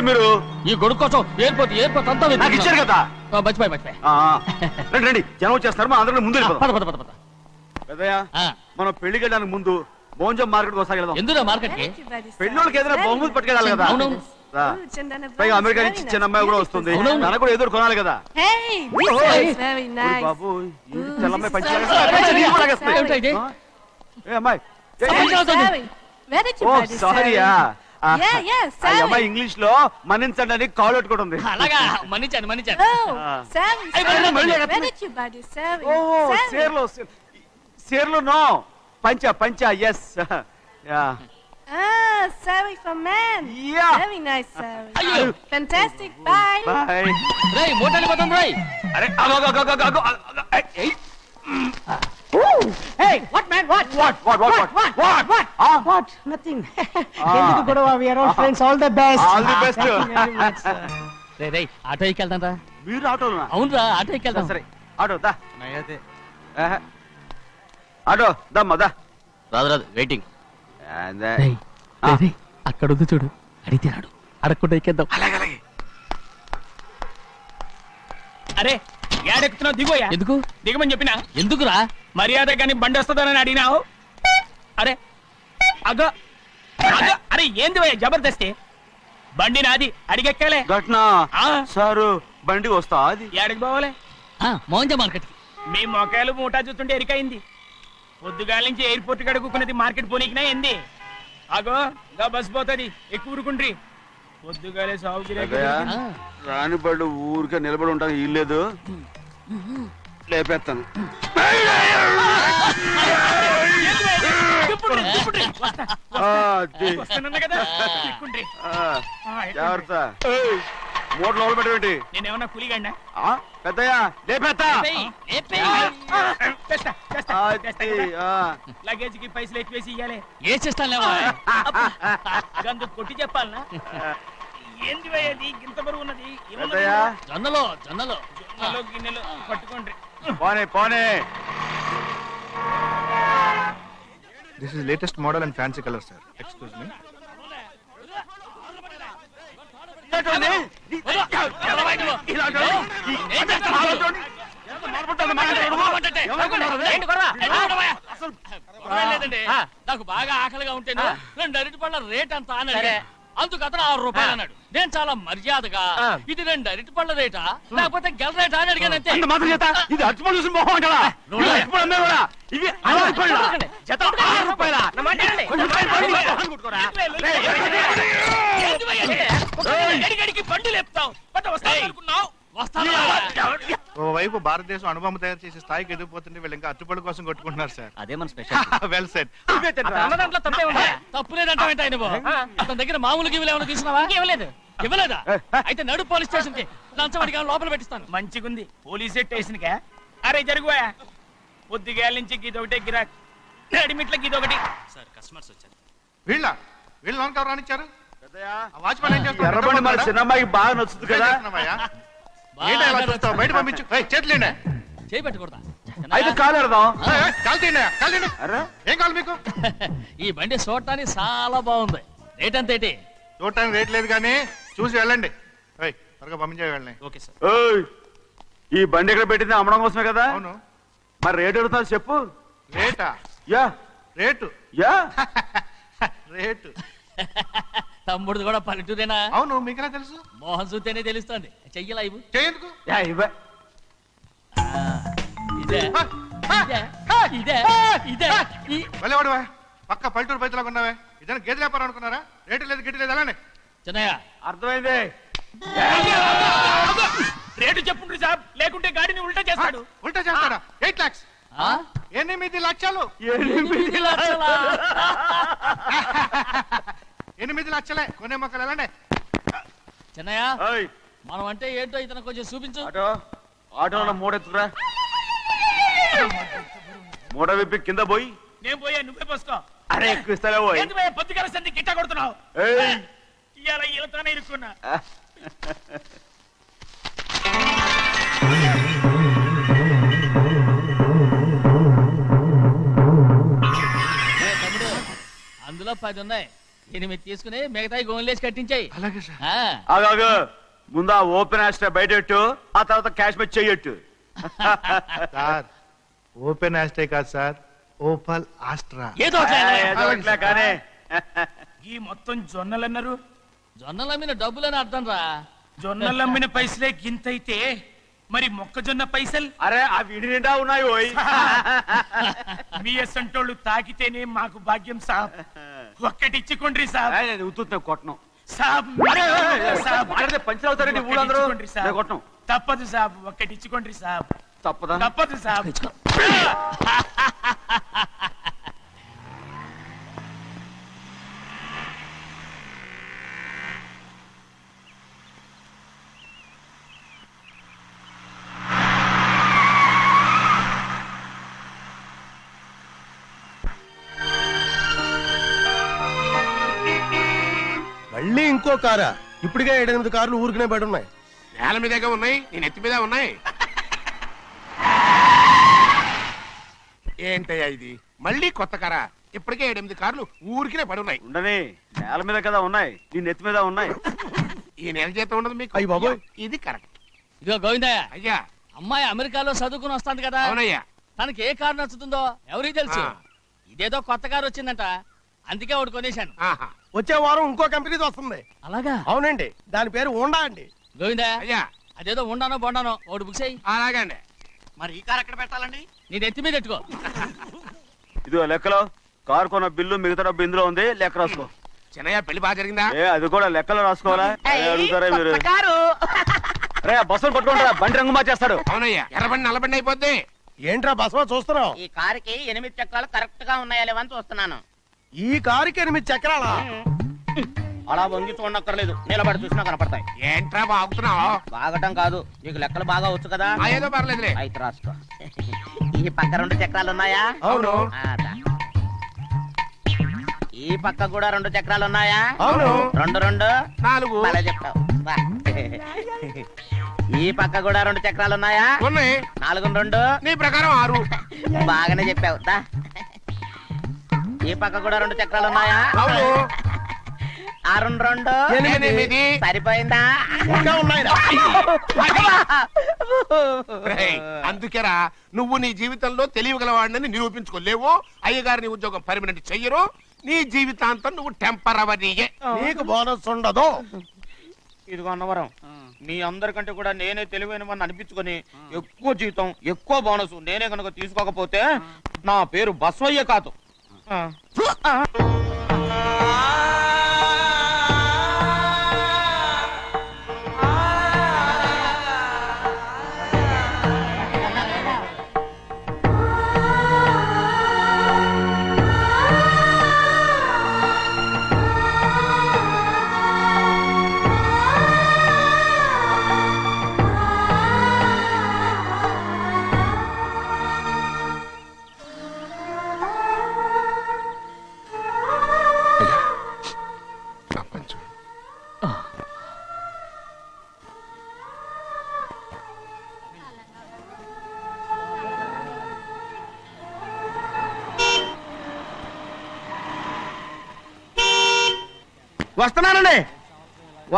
మీరు? ఈ గొడుగు కోసం ఎయిర్పోర్ట్ అంతా నాకు ఇచ్చారు కదా. మర్చిపోయి రండి రండి, జనం వచ్చేస్తారు. మా అందరం ముందు పెద్దయ్య, మనం పెళ్లికి వెళ్ళడానికి ముందు భోజనం మార్కెట్ ఒకసారి వెళ్దాం. ఎందుకు మార్కెట్ కి? పెళ్ళోళ్ళకి ఏదైనా బహుమతి పట్టుకెళ్ళాలి కదా. పైగా అమెరికా నుంచి చిన్న అమ్మాయి కూడా వస్తుంది, తనకు కూడా ఎదురు కొనాలి కదా. బాబు చెల్లమ్మాయి పంచి అమ్మాయి. సారీయా, అమ్మాయి ఇంగ్లీష్ లో మన్నించండి అని కాల్ పెట్టుకుంటుంది. అలాగా, మన్నించాను. సేర్లు నో, పంచా ఎస్. Sari for men. Yeah. Very nice, Sari. Fantastic. Bye. Bye. రేయ్ మోటార్ పోతాం రేయ్. అరే Hey, what man? What? Nothing. ఎందుకు గొడవ? We are all friends. All the best. All the best. రేయ్ ఆటో ఎక్కెళ్తాం రా. మీరు ఆటోనా? అవునురా, ఆటో ఎక్కెళ్తాం. సరే ఆటో దా. ఆటో దమ్మా. రాదు వెయిటింగ్. అలాగే అక్కడ ఉంది చూడు, అడిగితే రాడు, అడగకుండా ఎక్కేద్దాం. అరే ఏడెక్కుతున్నావు? దిగోయా. ఎందుకు దిగమని చెప్పినా? ఎందుకురా? మర్యాద కానీ బండి వస్తుందని అడిగినావు. అరే అగో అరే ఏంది భయ్యా జబర్దస్తి? బండి నాది, అడిగెక్కాలే. ఘట్నా సారు, బండి వస్తా. అది ఏడకి పోవాలి? మోహన్జా మార్కెట్. మీ మొక్కలు మూటా చూస్తుంటే ఎరికైంది. పొద్దుగాల నుంచి ఎయిర్పోర్ట్ కడుక్కున్నది మార్కెట్ పోనీకినా ఏంది? అగో గా బస్ పోతుంది, ఎక్కువ ఊరుకుండ్రి. పొద్దుగాలే సాగు రాని బళ్ళు ఊరికే నిలబడి ఉంటాను, ఇల్లేదు లేపేస్తాను. జాగ్రత్త, మూడు లోపల పెట్టేంటి? నేనేమన్నా కూలిగండా? పెద్దయ్యా లేపేస్తా. లగేజ్ కి పైసలు ఎక్కువేసి ఇయ్యాలి. ఏ చేస్తానులేవా? గందు కొట్టి చెప్పాలనా? ఏంది అది ఇంత బరువు ఉన్నది? జొన్నలో గిన్నెలు పట్టుకోండి. పోనే. This is latest model and fancy color, sir. Excuse me. నాకు బాగా ఆకలిగా ఉంటేను 2 అరటిపళ్ళ రేట్ అంత అన్నాడు. అందుకు అతను 6 రూపాయలు అన్నాడు. నేను చాలా మర్యాదగా ఇది 2 అరటిపళ్ళ రేటా లేకపోతే గెల రేటా అని అడిగాను. అంతే. ఇది అరటిపళ్ళు చూసి మొహం కదా. ఇవి 6 రూపాయల. బండి లేపుతావు. ఓవైపు భారతదేశం అనుభవం తయారు చేసే స్థాయికి ఎదిగిపోతుంటే వీళ్ళు ఇంకా అట్టుపడి కోసం కొట్టుకుంటున్నారు సార్. అదే మన స్పెషల్. Well said. దాంట్లో తప్పే ఉందా? తప్పులేదంటావేంట ఆయన? అతని దగ్గర మామూలు గివ్వులు ఏమైనా తీసుకున్నావా? ఇవ్వలేదా? అయితే నడు పోలీస్ స్టేషన్ కి లంచం అడిగా లోపల పెట్టిస్తాను. మంచిగుంది, పోలీస్ స్టేషన్ కా? అరే జరుగుయా, పొద్దుగాల నుంచి గీదొకటే గిరాక్, అడిమిట్ల గీదొకటి. సార్ కస్టమర్స్ వచ్చారు. వీళ్ళు లోన్ కవర్ రానిచ్చారు. ఎర్రబండి మన చిన్నమ్మాయికి బాగా నచ్చుతుంది కదా. బయట పంపించు. చేతులేండి. చేయి పెట్టకూడదా? అయితే కాలు ఎడదాం. ఏం కావాలి మీకు? ఈ బండి చూడటానికి చాలా బాగుంది. రేట్ అంత ఏంటి? చూడటానికి రేట్ లేదు కానీ చూసి వెళ్ళండి. త్వరగా పంపించే వెళ్ళండి. Okay sir. ఈ బండి ఎక్కడ పెట్టింది? అమ్మడం కోసమే కదా. అవును. మరి రేట్ అడుగుతా చెప్పు. రేటా? రేటు తమ్ముడు కూడా పల్లెటూరేనా? అవును. మీకెలా తెలుసు? మోహన్ చూస్తేనే తెలుస్తుంది. చెయ్యలా ఇవ్వు. చెయ్యేందుకు? పక్క పల్లెటూరు పైతలాగా ఉన్నావే. ఇదైనా గేదె వ్యాపారం అనుకున్నారా? రేటు లేదు గిట్టు లేదు. అలానే చిన్నయ్య అర్థమైంది. రేటు చెప్పుండ్రి సాబ్, లేకుంటే గాడిని ఉల్టా చేస్తాడు. ఉల్టా చేస్తాడా? 8 lakhs. 8 లక్షలు. 8 లక్షలే. కొనే మొక్కలు ఎలాండి? చిన్నయ్య మనం అంటే ఏంటో ఇతను కొంచెం చూపించు. ఆటోలో మూడెత్తురా. మూడ విప్పి కింద పోయి. నేను పోయా, నువ్వే పోసుకో. అరే ఎక్కువ ఇస్తాలే పోయి. పొద్దుగల సంధి గిట్ట కొడుతున్నావు. ఇవాళ ఈలతోనే ఇరుక్కున్నా. అందులో 10 ఉన్నాయి. 8 తీసుకుని మిగతాయి గోన్లేసి కట్టించాయి. అలాగే సార్. ఆగాగు ముందు ఆ ఓపెన్ ఆస్ట్రా బయటెట్టు, ఆ తర్వాత క్యాష్ మెచ్ చెయ్యట్టు. సార్ ఓపెన్ ఆస్ట్రే కాదు సార్, ఓపల్ ఆస్ట్రా. ఏదో అట్లా కానీ ఈ మొత్తం జొన్నలన్నారు. జొన్నలమ్మిన డబ్బులని అర్థం రా. జొన్నలమ్మిన పైసలే గింతైతే మరి మొక్కజొన్న పైసలు? అరే ఆ విడి నిండా ఉన్నాయి ఓయ్. మీ అసంటోళ్ళు తాకితేనే మాకు భాగ్యం సాబ్. ఒక్కటిచ్చుకోండి సాబ్. నేను ఉత్తున్నా కొట్టను సాబ్. సాబ్ పంచర్ అవుతారండి ఊళ్ళందరూ. నేను కొట్టను. తప్పదు సాబ్, ఒక్కటిచ్చుకోండి సాబ్. తప్పదా? తప్పదు సాబ్. మళ్ళీ ఇంకో కారా? ఇప్పటికే 7-8 కార్లు ఊరికనే బయట ఉన్నాయి. నేల మీదగా ఉన్నాయి, నేను ఎత్తి మీద ఉన్నాయి. ఏంటయ్యా ఇది? మళ్ళీ కొత్త కారా? ఇప్పటికే 7-8 కార్లు ఊరికినే పడున్నాయి. ఉండని నేల మీద కదా ఉన్నాయి, నీ నెత్తి మీద ఉన్నాయి. ఈ నెల జీతం ఉండదు మీకు. అయ్య బాబోయ్. ఇది కరెక్ట్. ఇదిగో గోవిందయ్య, అయ్యా. అమ్మాయి అమెరికాలో చదువుకుని వస్తాంది కదా. అవునయ్యా. తనకి ఏ కారు నచ్చుతుందో ఎవరికి తెలుసు. ఇదేదో కొత్త కారు వచ్చిందంట, అందుకే ఒకటి కొనేశాను. ఆహా. వచ్చే వారం ఇంకో కంపెనీది వస్తుంది. అలాగా? అవునండి, దాని పేరు హోండా అండి. గోవిందయ్య, అయ్యా. అదేదో ఉండానో బొండానో ఒకటి బుక్ చేయి. అలాగండి. మరి ఈ కార్ ఎక్కడ పెట్టాలండి? నీ నెత్తి మీద పెట్టుకో. ఇదిగో లెక్కలో కారు కొన్న బిల్లు మిగతా డబ్బు ఇందులో ఉంది, లెక్క రాసుకో. చిన్నయ్య పెళ్లి బాగా జరిగిందా? అది కూడా లెక్కలో రాసుకోవాలా? అడుగుతారా మీరు? రే బస్సులు పట్టుకుంటారా, బండి రంగు మార్చేస్తాడు. అవునయ్యా, ఎర్రబండి నల్లబండి అయిపోద్ది. ఏంట్రా బసవా చూస్తున్నావు? ఈ కారుకి 8 చక్రాలు కరెక్ట్ గా ఉన్నాయా లేవని చూస్తున్నాను. ఈ కారుకి 8 చక్రాలా? అలా వంగి చూడక్కర్లేదు, నిలబడి చూసినా కనపడతాయి. ఏంట్రా బాగుతున్నావు? బాగటం కాదు, నీకు లెక్కలు బాగా వచ్చు కదా. ఏదో పర్లేదులే. అయితే రాసుకో. ఈ పక్క 2 చక్రాలు ఉన్నాయా? అవును. ఈ పక్క కూడా 2 చక్రాలు ఉన్నాయా? అవును. 2 2 4. అలా చెప్తావు. ఈ పక్క కూడా 2 చక్రాలు ఉన్నాయా? ఉన్నాయి. 4 2 నీ ప్రకారం 6. బాగానే చెప్పావు. ఈ పక్క కూడా 2 చక్రాలు ఉన్నాయా? అవును. 6 2 8. సరిపోయిందా? ఇంకా ఉన్నాయిరా. అందుకేరా నువ్వు నీ జీవితంలో తెలియగలవాడిని నిరూపించుకోలేవు. అయ్యగారిని ఉద్యోగం పర్మనెంట్ చెయ్యరు. నీ జీవితాంతం నువ్వు టెంపరవరీయే. నీకు బోనస్ ఉండదు. ఇదిగో అన్నవరం, మీ అందరికంటే కూడా నేనే తెలివైన వాడిని అనిపించుకొని ఎక్కువ జీతం ఎక్కువ బోనస్ నేనే కనుక తీసుకోకపోతే నా పేరు బస్వయ్య కాదు.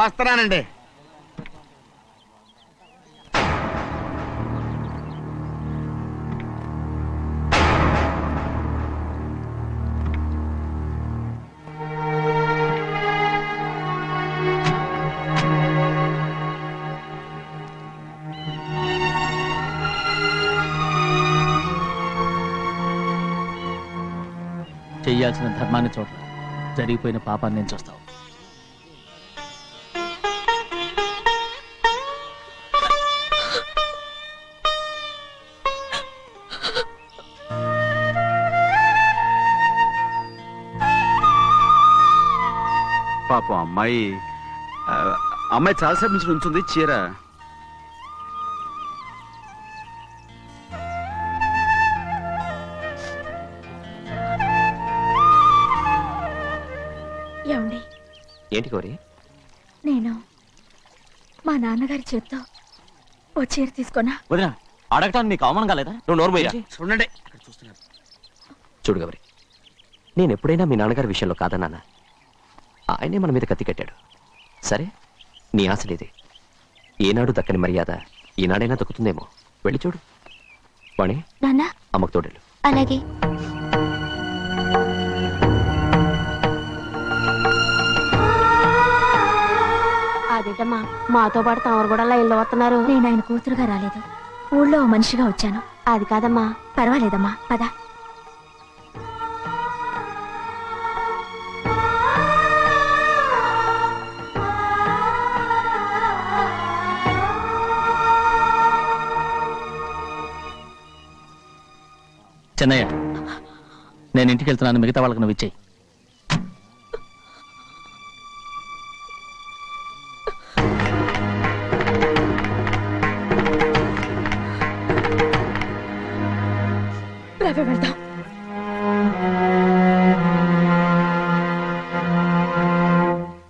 వస్తున్నానండి. చెయ్యాల్సిన ధర్మాన్ని చోట్ల జరిగిపోయిన పాపాన్ని నేను చూస్తావు. పాపం అమ్మాయి చాలాసేపు నుంచి ఉంచుంది చీర. ఏమండి? ఏంటి కోరి? నేను మా నాన్నగారి చేత్తో ఓ చీర తీసుకున్నా. వదినా, అడగటానికి నీకు అవమానం కాలేదా? నువ్వు నోర్మయ్యా. చూడండి అక్కడ చూస్తున్నారు. చూడు గౌరి, నేను ఎప్పుడైనా మీ నాన్నగారి విషయంలో కాదన్నానా? ఆయనే మన మీద కత్తి కట్టాడు. సరే, నీ ఆశలేదే. ఏనాడు దక్కని మర్యాద ఈనాడైనా దక్కుతుందేమో. వెళ్ళి చూడు. వాణి, నాన్న అమ్మకు తోడేళ్ళు. అలాగే. అదేంటమ్మా, మాతో పాటు తమరు కూడా లైన్లో వస్తున్నారు. నేను ఆయన కూతురుగా రాలేదు, ఊళ్ళో ఓ మనిషిగా వచ్చాను. అది కాదమ్మా. పర్వాలేదమ్మా, పద. చెన్నయ్య, నేను ఇంటికి వెళ్తున్నాను. మిగతా వాళ్ళకి నువ్వు ఇచ్చేయి. వెళ్దాం.